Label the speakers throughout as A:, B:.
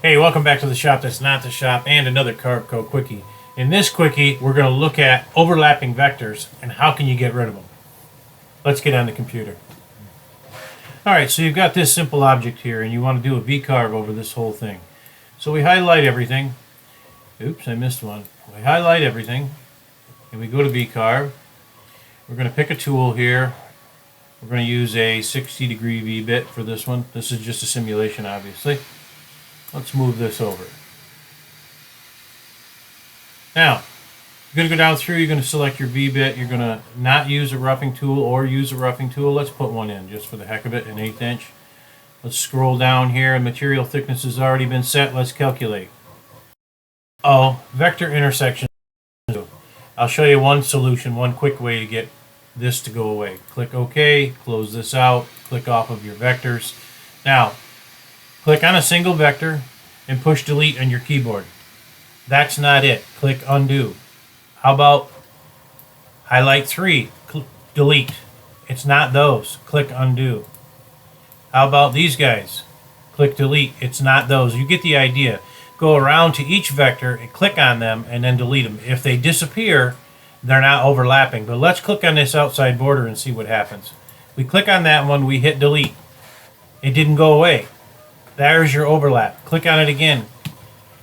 A: Hey, welcome back to the shop that's not the shop and another Carveco quickie. In this quickie, we're going to look at overlapping vectors and how can you get rid of them. Let's get on the computer. Alright, so you've got this simple object here and you want to do a V-carve over this whole thing. So we highlight everything. Oops, I missed one. We highlight everything and we go to V-carve. We're going to pick a tool here. We're going to use a 60-degree V-bit for this one. This is just a simulation, obviously. Let's move this over. Now, you're going to go down through, you're going to select your V-bit, you're going to not use a roughing tool or use a roughing tool. Let's put one in just for the heck of it, an 1/8 inch. Let's scroll down here, material thickness has already been set, let's calculate. Oh, vector intersection. I'll show you one solution, one quick way to get this to go away. Click OK, close this out, click off of your vectors. Now, click on a single vector and push delete on your keyboard. That's not it. Click undo. How about highlight 3, delete. It's not those. Click undo. How about these guys? Click delete. It's not those. You get the idea. Go around to each vector and click on them and then delete them. If they disappear, they're not overlapping. But let's click on this outside border and see what happens. We click on that one, we hit delete. It didn't go away. There's your overlap. Click on it again.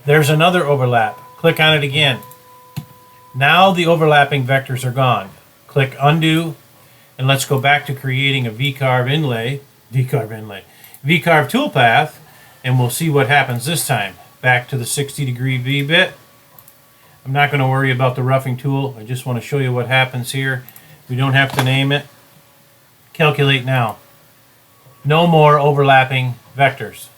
A: There's another overlap. Click on it again. Now the overlapping vectors are gone. Click undo, and let's go back to creating a V-carve toolpath, and we'll see what happens this time. Back to the 60-degree V-bit. I'm not going to worry about the roughing tool. I just want to show you what happens here. We don't have to name it. Calculate now. No more overlapping vectors.